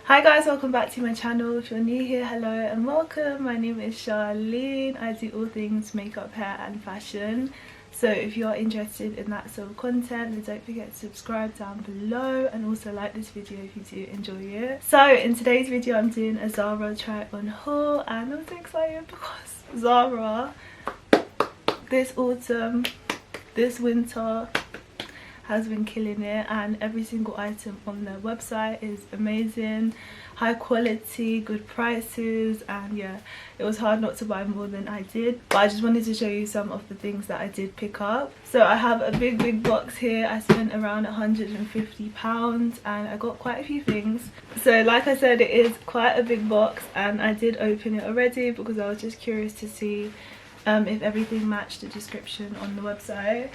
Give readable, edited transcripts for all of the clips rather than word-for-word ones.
Hi guys, welcome back to my channel. If you're new here, hello and welcome. My name is Charlene. I do all things makeup, hair and fashion. So if you're interested in that sort of content, then don't forget to subscribe down below and also like this video if you do enjoy it. So in today's video I'm doing a Zara try on haul and I'm so excited because Zara this autumn, this winter has been killing it, and every single item on their website is amazing, high quality, good prices, and yeah, it was hard not to buy more than I did, but I just wanted to show you some of the things that I did pick up. So I have a big box here. I spent around £150 and I got quite a few things. So like I said, it is quite a big box and I did open it already because I was just curious to see if everything matched the description on the website.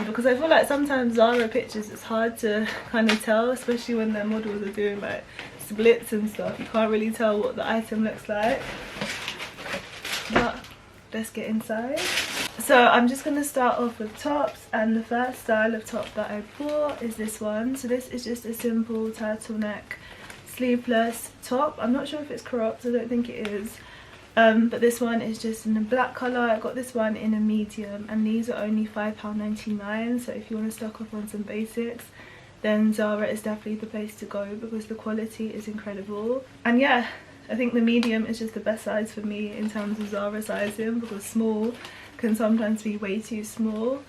Because I feel like sometimes Zara pictures it's hard to kind of tell, especially when their models are doing like splits and stuff. You can't really tell what the item looks like. But let's get inside. So I'm just going to start off with tops, and the first style of top that I bought is this one. So this is just a simple turtleneck sleeveless top. I'm not sure if it's cropped, I don't think it is. But this one is just in a black colour. I got this one in a medium and these are only £5.99, so if you want to stock up on some basics then Zara is definitely the place to go because the quality is incredible. And yeah, I think the medium is just the best size for me in terms of Zara sizing because small can sometimes be way too small.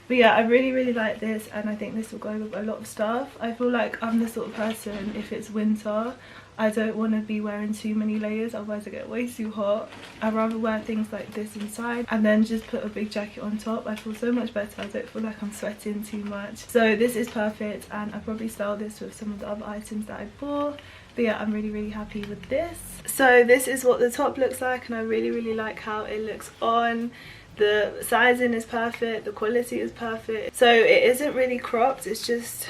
But yeah, I really like this and I think this will go with a lot of stuff. I feel like I'm the sort of person, if it's winter, I don't want to be wearing too many layers, otherwise I get way too hot. I'd rather wear things like this inside and then just put a big jacket on top. I feel so much better. I don't feel like I'm sweating too much. So this is perfect and I probably style this with some of the other items that I bought. But yeah, I'm really happy with this. So this is what the top looks like and I really like how it looks on. The sizing is perfect, the quality is perfect. So it isn't really cropped, it's just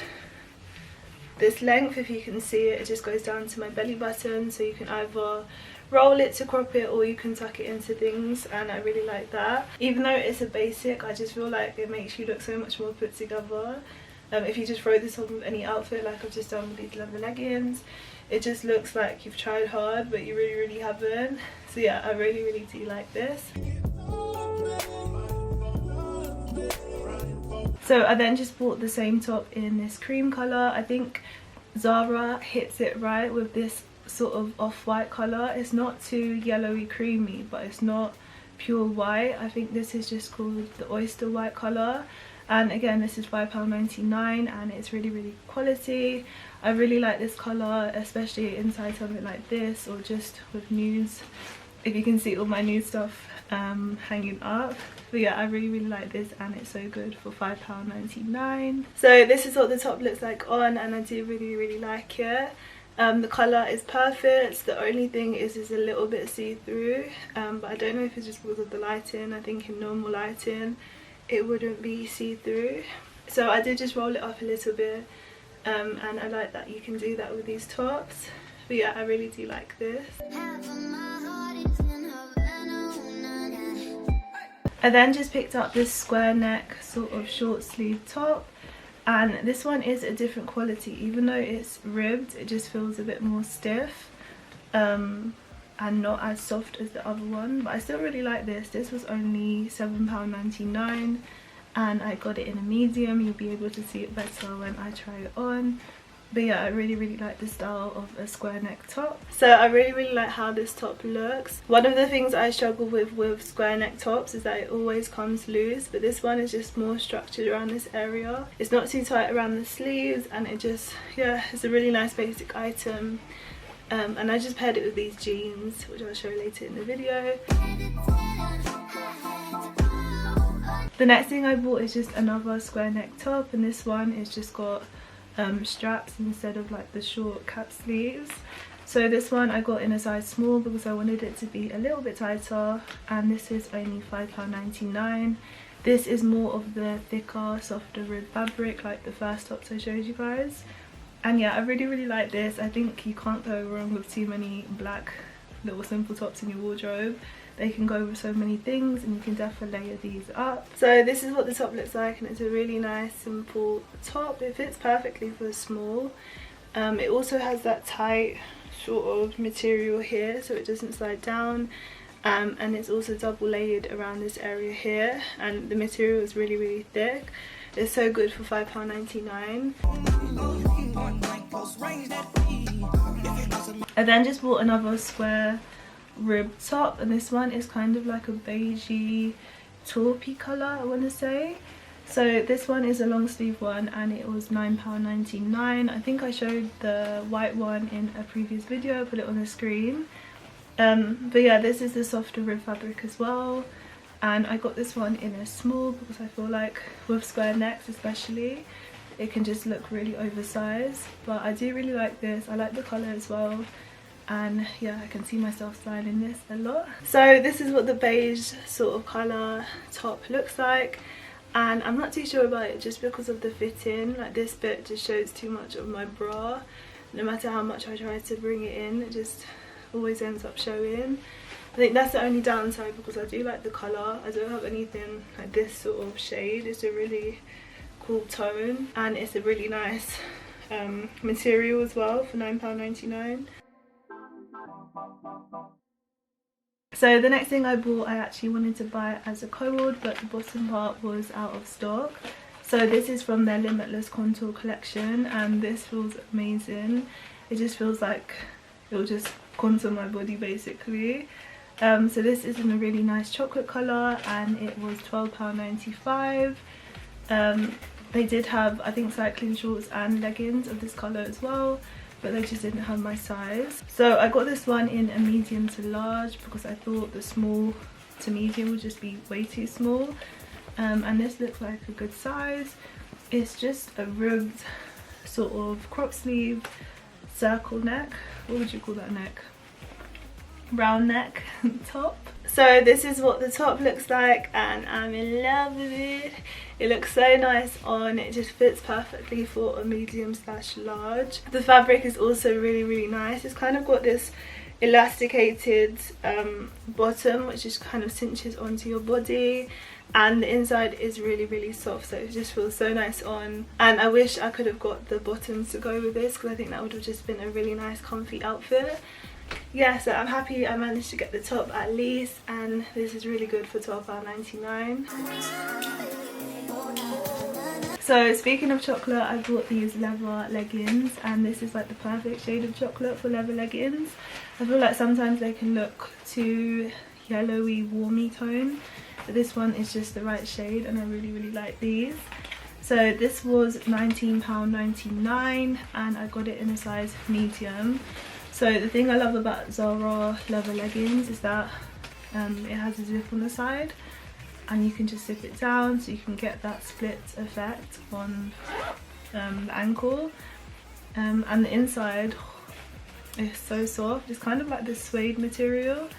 this length. If you can see it, it just goes down to my belly button, so you can either roll it to crop it or you can tuck it into things, and I really like that. Even though it's a basic, I just feel like it makes you look so much more put together. If you just throw this on with any outfit like I've just done with these leather leggings, it just looks like you've tried hard but you really haven't. So yeah, I really do like this. So I then just bought the same top in this cream colour. I think Zara hits it right with this sort of off-white colour. It's not too yellowy creamy, but it's not pure white. I think this is just called the oyster white colour. And again, this is £5.99 and it's really quality. I really like this colour, especially inside something like this or just with nudes. If you can see all my nude stuff hanging up. But yeah, I really like this and it's so good for £5.99. So this is what the top looks like on and I do really like it. The colour is perfect. The only thing is a little bit see-through, but I don't know if it's just because of the lighting. I think in normal lighting it wouldn't be see-through. So I did just roll it up a little bit, and I like that you can do that with these tops. But yeah, I really do like this. I then just picked up this square neck sort of short sleeve top, and this one is a different quality. Even though it's ribbed, it just feels a bit more stiff and not as soft as the other one, but I still really like this. This was only £7.99 and I got it in a medium. You'll be able to see it better when I try it on. But yeah, I really like the style of a square neck top. So I really like how this top looks. One of the things I struggle with square neck tops is that it always comes loose, but this one is just more structured around this area. It's not too tight around the sleeves and it just, yeah, it's a really nice basic item. And I just paired it with these jeans, which I'll show later in the video. The next thing I bought is just another square neck top, and this one is just got straps instead of like the short cap sleeves. So this one I got in a size small because I wanted it to be a little bit tighter, and this is only £5.99. This is more of the thicker, softer rib fabric like the first tops I showed you guys. And yeah, I really like this. I think you can't go wrong with too many black little simple tops in your wardrobe. They can go with so many things and you can definitely layer these up. So this is what the top looks like, and it's a really nice simple top. It fits perfectly for small. It also has that tight sort of material here so it doesn't slide down, and it's also double layered around this area here, and the material is really thick. It's so good for £5.99. I then just bought another square rib top, and this one is kind of like a beigey taupey colour, I want to say. So this one is a long sleeve one and it was £9.99. I think I showed the white one in a previous video, I put it on the screen. But yeah, this is the softer rib fabric as well, and I got this one in a small because I feel like with square necks especially it can just look really oversized, but I do really like this. I like the colour as well, and yeah, I can see myself styling this a lot. So this is what the beige sort of colour top looks like, and I'm not too sure about it just because of the fitting. Like, this bit just shows too much of my bra. No matter how much I try to bring it in, it just always ends up showing. I think that's the only downside, because I do like the colour. I don't have anything like this sort of shade. It's a really cool tone, and it's a really nice material as well for £9.99. So the next thing I bought, I actually wanted to buy as a co-ord, but the bottom part was out of stock. So this is from their Limitless Contour collection, and this feels amazing. It just feels like it will just contour my body basically. So this is in a really nice chocolate colour, and it was £12.95. They did have, I think, cycling shorts and leggings of this colour as well, but they just didn't have my size. So I got this one in a medium to large because I thought the small to medium would just be way too small, and this looks like a good size. It's just a ribbed sort of crop sleeve circle neck. What would you call that neck? Round neck top. So this is what the top looks like, and I'm in love with it. It looks so nice on. It just fits perfectly for a medium / large. The fabric is also really nice. It's kind of got this elasticated bottom, which just kind of cinches onto your body, and the inside is really soft, so it just feels so nice on. And I wish I could have got the bottoms to go with this, because I think that would have just been a really nice comfy outfit. Yeah, so I'm happy I managed to get the top at least, and this is really good for £12.99. So speaking of chocolate, I bought these leather leggings, and this is like the perfect shade of chocolate for leather leggings. I feel like sometimes they can look too yellowy, warmy tone, but this one is just the right shade, and I really like these. So this was £19.99, and I got it in a size medium. So the thing I love about Zara leather leggings is that it has a zip on the side, and you can just zip it down so you can get that split effect on the ankle, and the inside is so soft. It's kind of like this suede material,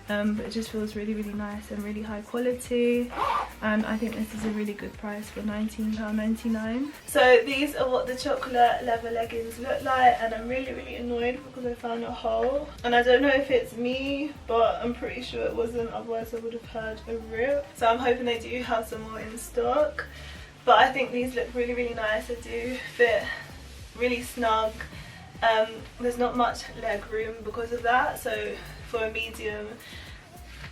but it just feels really nice and really high quality, and I think this is a really good price for £19.99. So these are what the chocolate leather leggings look like, and I'm really annoyed because I found a hole, and I don't know if it's me, but I'm pretty sure it wasn't, otherwise I would have heard a rip. So I'm hoping they do have some more in stock, but I think these look really nice. They do fit really snug. There's not much leg room because of that, so for a medium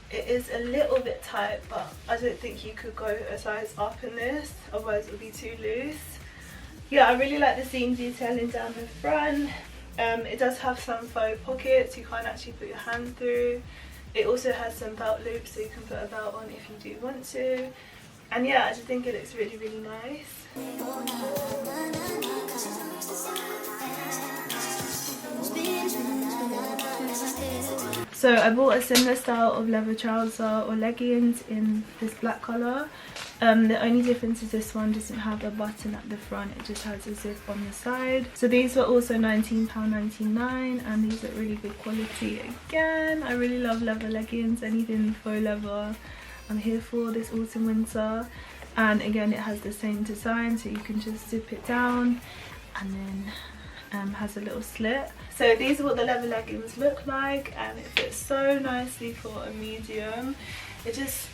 it is a little bit tight, but I don't think you could go a size up in this, otherwise it would be too loose. Yeah, I really like the seam detailing down the front. It does have some faux pockets you can't actually put your hand through. It also has some belt loops, so you can put a belt on if you do want to. And yeah, I just think it looks really nice. So I bought a similar style of leather trouser or leggings in this black colour. The only difference is this one doesn't have a button at the front, it just has a zip on the side. So these were also £19.99, and these are really good quality again. I really love leather leggings, anything faux leather I'm here for this autumn winter. And again, it has the same design, so you can just zip it down, and then has a little slit. So these are what the leather leggings look like, and it fits so nicely for a medium. It just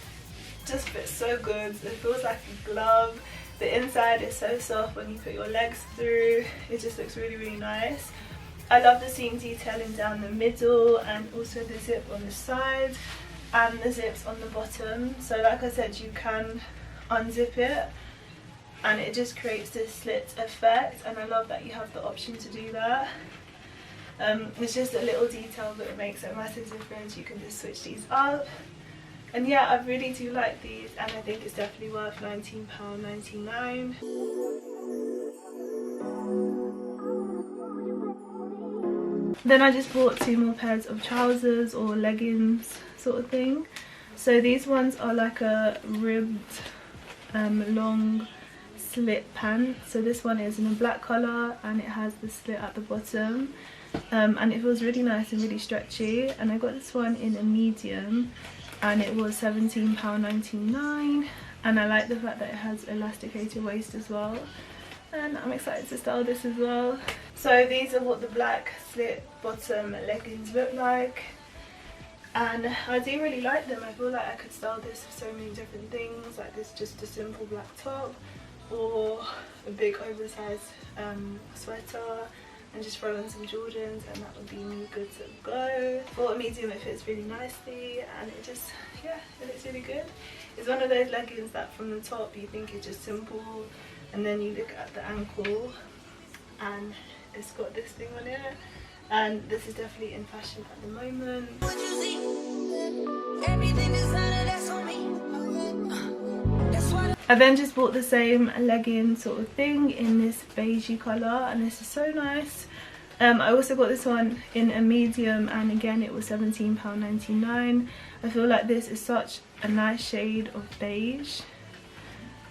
fits so good. It feels like a glove. The inside is so soft when you put your legs through. It just looks really nice. I love the seam detailing down the middle and also the zip on the side and the zips on the bottom. So like I said, you can unzip it and it just creates this slit effect, and I love that you have the option to do that. It's just a little detail but it makes a massive difference. You can just switch these up, and yeah, I really do like these and I think it's definitely worth £19.99. Then I just bought 2 more pairs of trousers or leggings sort of thing. So these ones are like a ribbed long slit pant. So this one is in a black colour and it has the slit at the bottom, and it feels really nice and really stretchy. And I got this one in a medium and it was £17.99, and I like the fact that it has elasticated waist as well, and I'm excited to style this as well. So these are what the black slit bottom leggings look like, and I do really like them. I feel like I could style this with so many different things, like this just a simple black top or a big oversized sweater and just throw on some Jordans and that would be me good to go. For a medium it fits really nicely and it just, yeah, it looks really good. It's one of those leggings that from the top you think it's just simple, and then you look at the ankle and it's got this thing on it, and this is definitely in fashion at the moment. I then just bought the same legging sort of thing in this beigey colour, and this is so nice. I also got this one in a medium and again it was £17.99. I feel like this is such a nice shade of beige,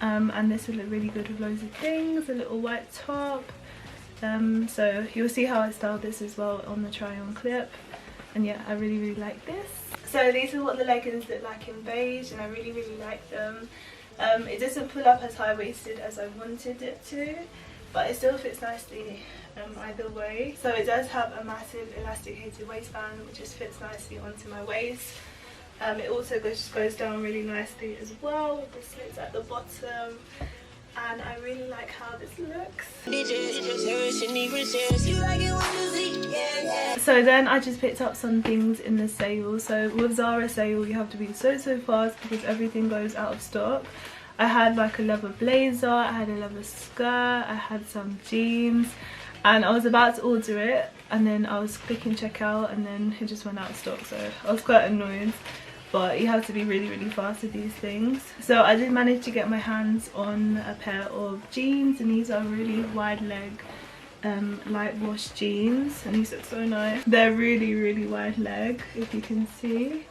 and this would look really good with loads of things. A little white top, so you'll see how I styled this as well on the try on clip, and yeah, I really like this. So these are what the leggings look like in beige, and I really like them. It doesn't pull up as high-waisted as I wanted it to, but it still fits nicely either way. So it does have a massive elasticated waistband which just fits nicely onto my waist. It also goes down really nicely as well with the slits at the bottom, and I really like how this looks. So then I just picked up some things in the sale. So with Zara sale you have to be so fast because everything goes out of stock. I had like a leather blazer, I had a leather skirt, I had some jeans, and I was about to order it and then I was clicking checkout and then it just went out of stock, so I was quite annoyed. But you have to be really fast with these things. So I did manage to get my hands on a pair of jeans, and these are really wide leg light wash jeans, and these look so nice. They're really wide leg, if you can see.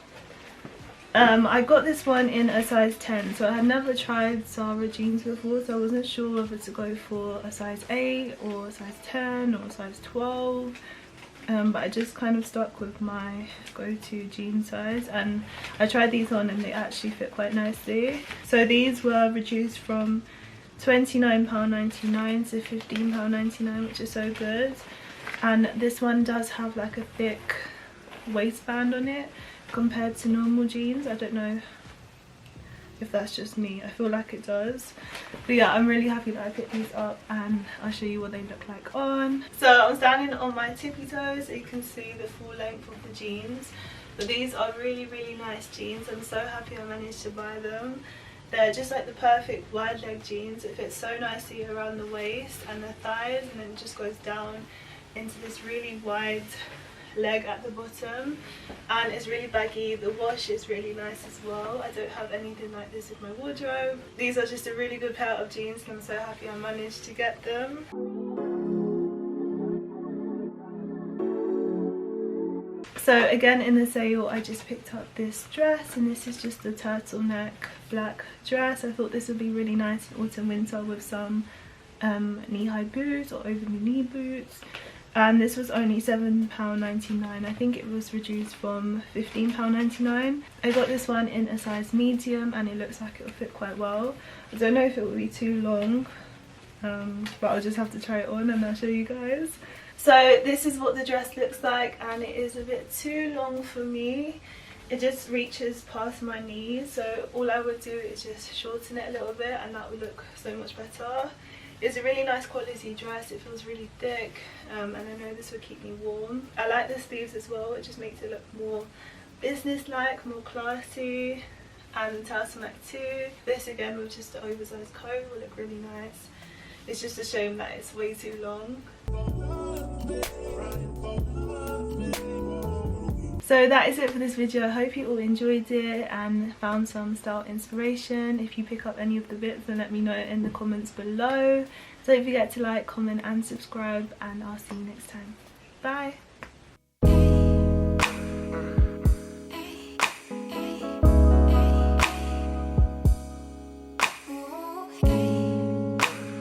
I got this one in a size 10, so I had never tried Zara jeans before, so I wasn't sure whether to go for a size 8 or a size 10 or a size 12. But I just kind of stuck with my go-to jean size, and I tried these on and they actually fit quite nicely. So these were reduced from £29.99 to £15.99, which is so good. And this one does have like a thick waistband on it compared to normal jeans. I don't know if that's just me, I feel like it does. But yeah, I'm really happy that I picked these up, and I'll show you what they look like on. So I'm standing on my tippy toes so you can see the full length of the jeans. But these are really nice jeans. I'm so happy I managed to buy them. They're just like the perfect wide leg jeans. It fits so nicely around the waist and the thighs, and then it just goes down into this really wide leg at the bottom, and it's really baggy. The wash is really nice as well. I don't have anything like this in my wardrobe. These are just a really good pair of jeans, and I'm so happy I managed to get them. So again in the sale I just picked up this dress, and this is just a turtleneck black dress. I thought this would be really nice in autumn winter with some knee-high boots or over the knee boots. And this was only £7.99. I think it was reduced from £15.99. I got this one in a size medium, and it looks like it will fit quite well. I don't know if it will be too long, but I'll just have to try it on and I'll show you guys. So this is what the dress looks like, and it is a bit too long for me. It just reaches past my knees, so all I would do is just shorten it a little bit and that would look so much better. It's a really nice quality dress. It feels really thick, and I know this will keep me warm. I like the sleeves as well. It just makes it look more business-like, more classy. And the turtleneck too. This again with just the oversized coat will look really nice. It's just a shame that it's way too long. So that is it for this video. I hope you all enjoyed it and found some style inspiration. If you pick up any of the bits, then let me know in the comments below. Don't forget to like, comment and subscribe, and I'll see you next time. Bye.